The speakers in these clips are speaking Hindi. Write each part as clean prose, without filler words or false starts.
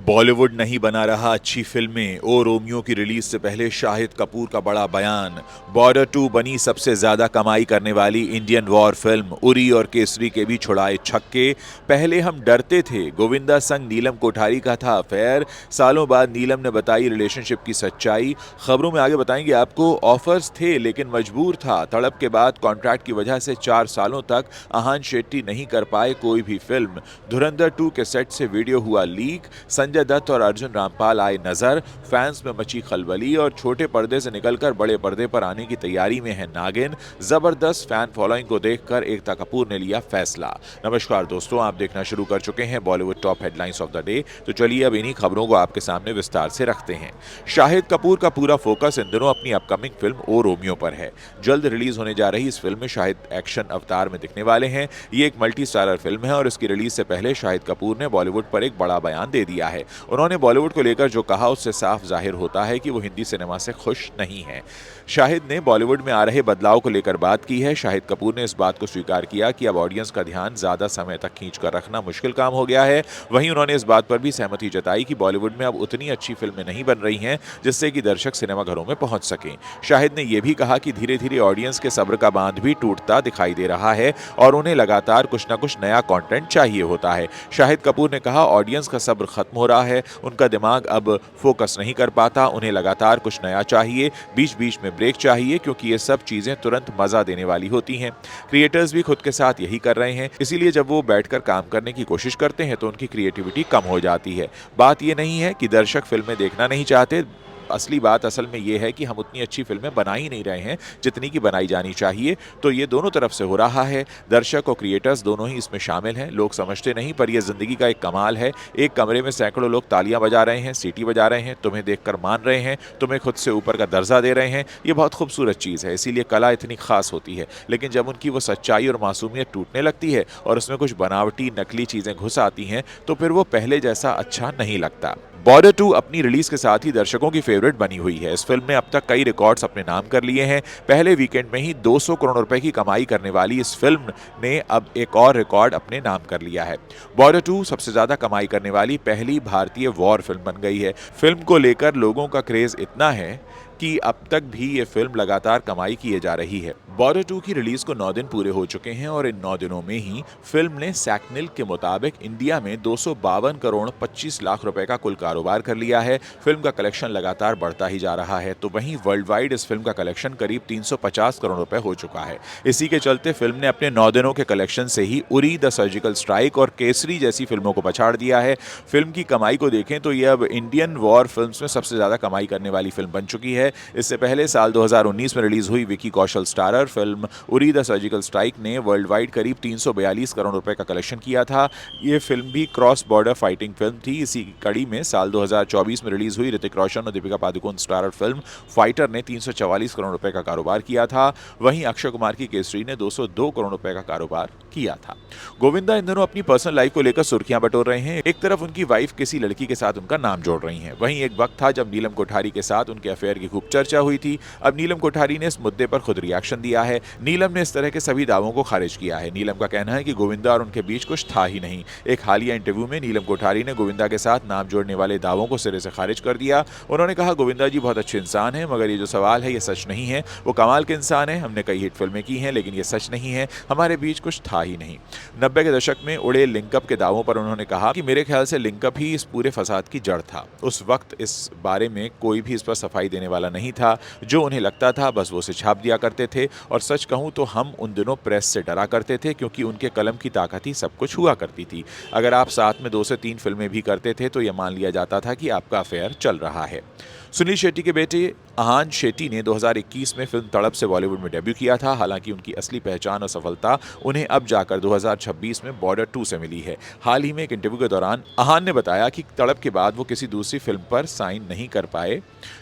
बॉलीवुड नहीं बना रहा अच्छी फिल्में। ओ रोमियो की रिलीज से पहले शाहिद कपूर का बड़ा बयान। बॉर्डर 2 बनी सबसे ज्यादा कमाई करने वाली इंडियन वॉर फिल्म। उरी और केसरी के भी छुड़ाए छक्के। पहले हम डरते थे, गोविंदा संग नीलम कोठारी का था अफेयर। सालों बाद नीलम ने बताई रिलेशनशिप की सच्चाई। खबरों में आगे बताएंगे आपको। ऑफर्स थे लेकिन मजबूर था। तड़प के बाद कॉन्ट्रैक्ट की वजह से 4 सालों तक अहान शेट्टी नहीं कर पाए कोई भी फिल्म। धुरंधर 2 के सेट से वीडियो हुआ लीक। संजय दत्त और अर्जुन रामपाल आए नजर। फैंस में मची खलबली और छोटे पर्दे से निकलकर बड़े पर्दे पर आने की तैयारी में है नागिन। जबरदस्त फैन फॉलोइंग को देखकर एकता कपूर ने लिया फैसला। नमस्कार दोस्तों, आप देखना शुरू कर चुके हैं Bollywood top headlines of the day. तो चलिए अब इन्हीं खबरों को आपके सामने विस्तार से रखते हैं। शाहिद कपूर का पूरा फोकस इन दिनों अपनी अपकमिंग फिल्म ओ रोमियो पर है। जल्द रिलीज होने जा रही इस फिल्म में शाहिद एक्शन अवतार में दिखने वाले हैं। ये एक मल्टी स्टारर फिल्म है और इसकी रिलीज से पहले शाहिद कपूर ने बॉलीवुड पर एक बड़ा बयान दे दिया है। उन्होंने बॉलीवुड को लेकर जो कहा उससे साफ जाहिर होता है कि वो हिंदी सिनेमा से खुश नहीं है। शाहिद ने बॉलीवुड में आ रहे बदलाव को लेकर बात की है। शाहिद कपूर ने इस बात को स्वीकार किया कि अब ऑडियंस का ध्यान ज्यादा समय तक खींचकर रखना मुश्किल काम हो गया है। वहीं उन्होंने इस बात पर भी सहमति जताई कि बॉलीवुड में अब उतनी अच्छी फिल्में नहीं बन रही हैं जिससे कि दर्शक सिनेमाघरों में पहुंच सकें। शाहिद ने यह भी कहा कि धीरे धीरे ऑडियंस के सब्र का बांध भी टूटता दिखाई दे रहा है और उन्हें लगातार कुछ न कुछ नया कंटेंट चाहिए होता है। शाहिद कपूर ने कहा, ऑडियंस का सब्र खत्म हो रहा है, उनका दिमाग अब फोकस नहीं कर पाता, उन्हें लगातार कुछ नया चाहिए, बीच बीच में ब्रेक चाहिए, क्योंकि ये सब चीजें तुरंत मजा देने वाली होती हैं। क्रिएटर्स भी खुद के साथ यही कर रहे हैं, इसीलिए जब वो बैठकर काम करने की कोशिश करते हैं तो उनकी क्रिएटिविटी कम हो जाती है। बात ये नहीं है कि दर्शक फिल्में देखना नहीं चाहते, असली बात असल में यह है कि हम उतनी अच्छी फिल्में बना ही नहीं रहे हैं जितनी की बनाई जानी चाहिए। तो ये दोनों तरफ से हो रहा है, दर्शक और क्रिएटर्स दोनों ही इसमें शामिल हैं। लोग समझते नहीं पर यह जिंदगी का एक कमाल है। एक कमरे में सैकड़ों लोग तालियां बजा रहे हैं, सीटी बजा रहे हैं, तुम्हें देखकर मान रहे हैं, तुम्हें खुद से ऊपर का दर्जा दे रहे हैं। ये बहुत खूबसूरत चीज़ है, इसीलिए कला इतनी खास होती है। लेकिन जब उनकी वो सच्चाई और मासूमियत टूटने लगती है और उसमें कुछ बनावटी नकली चीज़ें घुस आती हैं तो फिर वो पहले जैसा अच्छा नहीं लगता। बॉर्डर 2 अपनी रिलीज के साथ ही दर्शकों की फेवरेट बनी हुई है। इस फिल्म ने अब तक कई रिकॉर्ड्स अपने नाम कर लिए हैं। पहले वीकेंड में ही 200 करोड़ रुपए की कमाई करने वाली इस फिल्म ने अब एक और रिकॉर्ड अपने नाम कर लिया है। बॉर्डर 2 सबसे ज्यादा कमाई करने वाली पहली भारतीय वॉर फिल्म बन गई है। फिल्म को लेकर लोगों का क्रेज इतना है कि अब तक भी ये फिल्म लगातार कमाई किए जा रही है। बॉर्डर 2 की रिलीज को 9 दिन पूरे हो चुके हैं और इन 9 दिनों में ही फिल्म ने सैकनिल के मुताबिक इंडिया में 252 करोड़ 25 लाख रुपए का कुल कारोबार कर लिया है। फिल्म का कलेक्शन लगातार बढ़ता ही जा रहा है। तो वहीं वर्ल्ड वाइड इस फिल्म का कलेक्शन करीब 350 करोड़ रुपए हो चुका है। इसी के चलते फिल्म ने अपने 9 दिनों के कलेक्शन से ही उरी, द सर्जिकल स्ट्राइक और केसरी जैसी फिल्मों को पछाड़ दिया है। फिल्म की कमाई को देखें तो यह अब इंडियन वॉर फिल्म्स में सबसे ज्यादा कमाई करने वाली फिल्म बन चुकी है। इससे पहले साल 2019 में रिलीज हुई Vicky Kaushal starrer film Uri, the surgical strike ने वर्ल्ड वाइड करीब 342 करोड़ रुपए का कलेक्शन किया था। ये फिल्म भी क्रॉस बॉर्डर फाइटिंग फिल्म थी। इसी कड़ी में साल 2024 में रिलीज हुई ऋतिक रोशन और Deepika Padukone starrer film fighter ने 344 करोड़ रुपए का कारोबार किया था। वहीं अक्षय कुमार की केसरी ने 202 करोड़ रुपए का कारोबार किया था। गोविंदा इन दिनों अपनी पर्सनल लाइफ को लेकर सुर्खियां बटोर रहे हैं। एक तरफ उनकी वाइफ किसी लड़की के साथ उनका नाम जोड़ रही हैं, वहीं एक वक्त था जब नीलम कोठारी के साथ उनके अफेयर की खूब चर्चा हुई थी। अब नीलम कोठारी ने इस मुद्दे पर खुद रिएक्शन दिया है। नीलम ने इस तरह के सभी दावों को खारिज किया है। नीलम का कहना है कि गोविंदा और उनके बीच कुछ था ही नहीं। एक हालिया इंटरव्यू में नीलम कोठारी ने गोविंदा के साथ नाम जोड़ने वाले दावों को सिरे से खारिज कर दिया। उन्होंने कहा, गोविंदा जी बहुत अच्छे इंसान हैं, मगर ये जो सवाल है ये सच नहीं है। वो कमाल के इंसान हैं, हमने कई हिट फिल्में की हैं, लेकिन ये सच नहीं है, हमारे बीच कुछ था ही नहीं। 90 के दशक में उड़े लिंकअप के दावों पर उन्होंने कहा कि मेरे ख्याल से लिंकअप ही इस पूरे फसाद की जड़ था। उस वक्त इस बारे में कोई भी इस पर सफाई देने वाला नहीं था। जो उन्हें लगता था बस वो उसे छाप दिया करते थे। और सच कहूं तो हम उन दिनों प्रेस से डरा करते थे, क्योंकि उनके कलम की ताकत ही सब कुछ हुआ करती थी। अगर आप साथ में 2 से 3 फिल्में भी करते थे तो यह मान लिया जाता था कि आपका अफेयर चल रहा है। सुनील शेट्टी के बेटे अहान शेट्टी ने 2021 में फिल्म तड़प से बॉलीवुड में डेब्यू किया था। हालांकि उनकी असली पहचान और सफलता उन्हें अब जाकर 2026 में बॉर्डर 2 से मिली है। हाल ही में एक इंटरव्यू के दौरान अहान ने बताया कि तड़प के बाद वो किसी दूसरी फिल्म पर साइन नहीं कर पाए,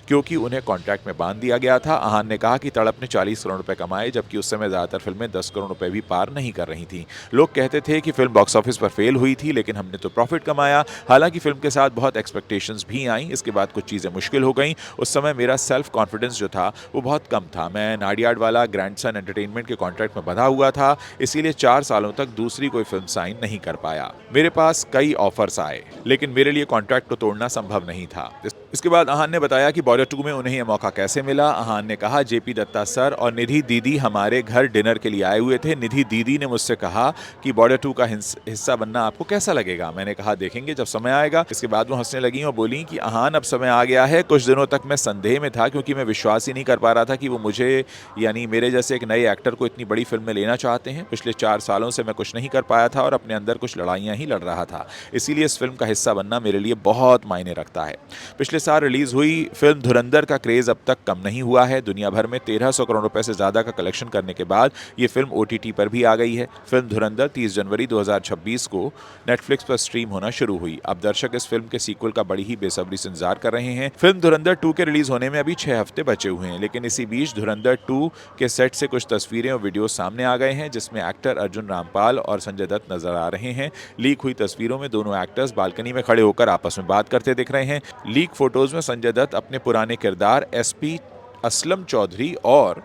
क्योंकि उन्हें कॉन्ट्रैक्ट में बांध दिया गया था। अहान ने कहा कि तड़प ने 40 करोड़ रुपए कमाए, जबकि उस समय ज्यादातर फिल्में 10 करोड़ रुपए भी पार नहीं कर रही थी। लोग कहते थे कि फिल्म बॉक्स ऑफिस पर फेल हुई थी, लेकिन हमने तो प्रॉफिट कमाया। हालांकि फिल्म के साथ बहुत एक्सपेक्टेशंस भी आई। इसके बाद कुछ चीजें मुश्किल हो गई। उस समय मेरा सेल्फ कॉन्फिडेंस जो था वो बहुत कम था। मैं नाडियाड वाला ग्रैंडसन एंटरटेनमेंट के कॉन्ट्रैक्ट में बंधा हुआ था, इसीलिए 4 सालों तक दूसरी कोई फिल्म साइन नहीं कर पाया। मेरे पास कई ऑफर्स आए, लेकिन मेरे लिए कॉन्ट्रैक्ट को तोड़ना संभव नहीं था। इसके बाद अहान ने बताया कि बॉर्डर 2 में उन्हें यह मौका कैसे मिला। अहान ने कहा, जेपी दत्ता सर और निधि दीदी हमारे घर डिनर के लिए आए हुए थे। निधि दीदी ने मुझसे कहा कि बॉर्डर 2 का हिस्सा बनना आपको कैसा लगेगा। मैंने कहा, देखेंगे जब समय आएगा। इसके बाद वो हंसने लगी और बोली कि अहान, अब समय आ गया है। कुछ दिनों तक मैं संदेह में था, क्योंकि मैं विश्वास ही नहीं कर पा रहा था कि वो मुझे, यानी मेरे जैसे एक नए एक्टर को इतनी बड़ी फिल्म में लेना चाहते हैं। पिछले 4 सालों से मैं कुछ नहीं कर पाया था और अपने अंदर कुछ लड़ाइयाँ ही लड़ रहा था, इसीलिए इस फिल्म का हिस्सा बनना मेरे लिए बहुत मायने रखता है। पिछले साल रिलीज हुई फिल्म धुरंधर का क्रेज अब तक कम नहीं हुआ है। दुनिया भर में 1300 करोड़ रुपए से ज्यादा का कलेक्शन करने के बाद ये फिल्म ओटीटी पर भी आ गई है। फिल्म धुरंधर 30 जनवरी 2026 को नेटफ्लिक्स पर स्ट्रीम होना शुरू हुई। अब दर्शक इस फिल्म के सीक्वल का बड़ी ही बेसब्री से इंतजार कर रहे हैं। फिल्म धुरंधर 2 के रिलीज होने में अभी 6 हफ्ते बचे हुए हैं, लेकिन इसी बीच धुरंधर 2 के सेट से कुछ तस्वीरें और वीडियो सामने आ गए हैं, जिसमें एक्टर अर्जुन रामपाल और संजय दत्त नजर आ रहे हैं। लीक हुई तस्वीरों में दोनों एक्टर्स बालकनी में खड़े होकर आपस में बात करते दिख रहे हैं। लीक फोटोज में संजय दत्त अपने पुराने किरदार एसपी असलम चौधरी और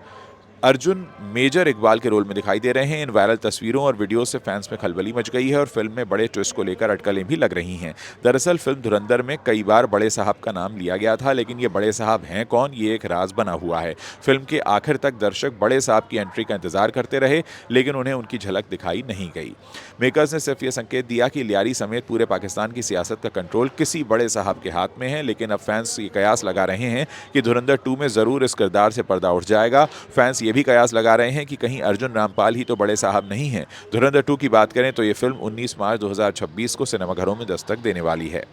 अर्जुन मेजर इकबाल के रोल में दिखाई दे रहे हैं। इन वायरल तस्वीरों और वीडियो से फैंस में खलबली मच गई है और फिल्म में बड़े ट्विस्ट को लेकर अटकलें भी लग रही हैं। दरअसल फिल्म धुरंधर में कई बार बड़े साहब का नाम लिया गया था, लेकिन ये बड़े साहब हैं कौन, ये एक राज बना हुआ है। फिल्म के आखिर तक दर्शक बड़े साहब की एंट्री का इंतजार करते रहे, लेकिन उन्हें उनकी झलक दिखाई नहीं गई। मेकर्स ने सिर्फ ये संकेत दिया कि लियारी समेत पूरे पाकिस्तान की सियासत का कंट्रोल किसी बड़े साहब के हाथ में है, लेकिन अब फैंस ये कयास लगा रहे हैं कि धुरंधर 2 में जरूर इस किरदार से पर्दा उठ जाएगा। फैंस ये भी कयास लगा रहे हैं कि कहीं अर्जुन रामपाल ही तो बड़े साहब नहीं हैं। धुरंधर 2 की बात करें तो ये फिल्म 19 मार्च 2026 को सिनेमाघरों में दस्तक देने वाली है।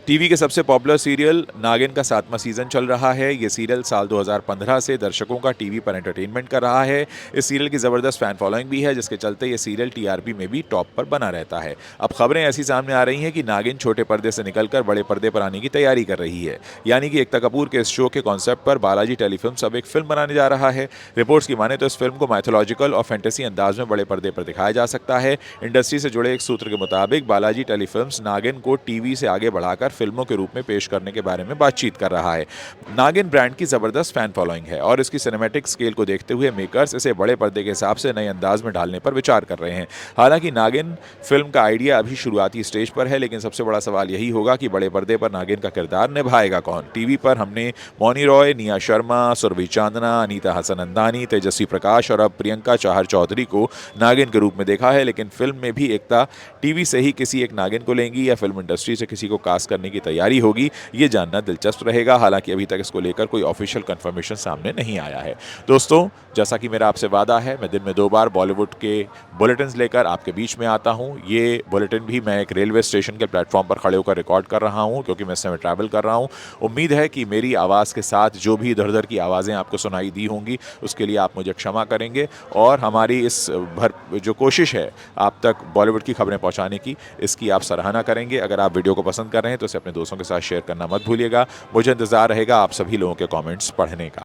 टीवी के सबसे पॉपुलर सीरियल नागिन का 7वां सीजन चल रहा है। ये सीरियल साल 2015 से दर्शकों का टीवी पर एंटरटेनमेंट कर रहा है। इस सीरियल की ज़बरदस्त फैन फॉलोइंग भी है, जिसके चलते ये सीरियल टीआरपी में भी टॉप पर बना रहता है। अब खबरें ऐसी सामने आ रही हैं कि नागिन छोटे पर्दे से निकलकर बड़े पर्दे पर आने की तैयारी कर रही है, यानी कि एकता कपूर के इस शो के कॉन्सेप्ट पर बालाजी टेलीफिल्म्स अब एक फिल्म बनाने जा रहा है। रिपोर्ट्स की माने तो इस फिल्म को माइथोलॉजिकल और फैंटेसी अंदाज में बड़े पर्दे पर दिखाया जा सकता है। इंडस्ट्री से जुड़े एक सूत्र के मुताबिक बालाजी टेलीफिल्म्स नागिन को टीवी से आगे बढ़ाकर फिल्मों के रूप में पेश करने के बारे में बातचीत कर रहा है। नागिन ब्रांड की जबरदस्त फैन फॉलोइंग है और इसकी सिनेमैटिक स्केल को देखते हुए मेकर्स इसे बड़े पर्दे के हिसाब से नए अंदाज में ढालने पर विचार कर रहे हैं। हालांकि नागिन फिल्म का आइडिया अभी शुरुआती स्टेज पर है, लेकिन सबसे बड़ा सवाल यही होगा कि बड़े पर्दे पर नागिन का किरदार निभाएगा कौन। टीवी पर हमने मौनी रॉय, निया शर्मा, सुरभि चांदना, अनीता हसन अंदानी, तेजस्वी प्रकाश और अब प्रियंका चाहर चौधरी को नागिन के रूप में देखा है, लेकिन फिल्म में भी एकता टीवी से ही किसी एक नागिन को लेंगी या फिल्म इंडस्ट्री से किसी को कास्ट करने की तैयारी होगी, ये जानना दिलचस्प रहेगा। हालांकि अभी तक इसको लेकर कोई ऑफिशियल कंफर्मेशन सामने नहीं आया है। दोस्तों, जैसा कि मेरा आपसे वादा है, मैं दिन में 2 बार बॉलीवुड के बुलेटिन लेकर आपके बीच में आता हूं। ये बुलेटिन भी मैं एक रेलवे स्टेशन के प्लेटफॉर्म पर खड़े होकर रिकॉर्ड कर रहा हूं, क्योंकि मैं इस समय ट्रैवल कर रहा हूं। उम्मीद है कि मेरी आवाज़ के साथ जो भी इधर उधर की आवाज़ें आपको सुनाई दी होंगी, उसके लिए आप मुझे क्षमा करेंगे और हमारी इस जो कोशिश है आप तक बॉलीवुड की खबरें पहुंचाने की, इसकी आप सराहना करेंगे। अगर आप वीडियो को पसंद कर रहे हैं तो इसे अपने दोस्तों के साथ शेयर करना मत भूलिएगा। मुझे इंतजार रहेगा आप सभी लोगों के कमेंट्स पढ़ने का।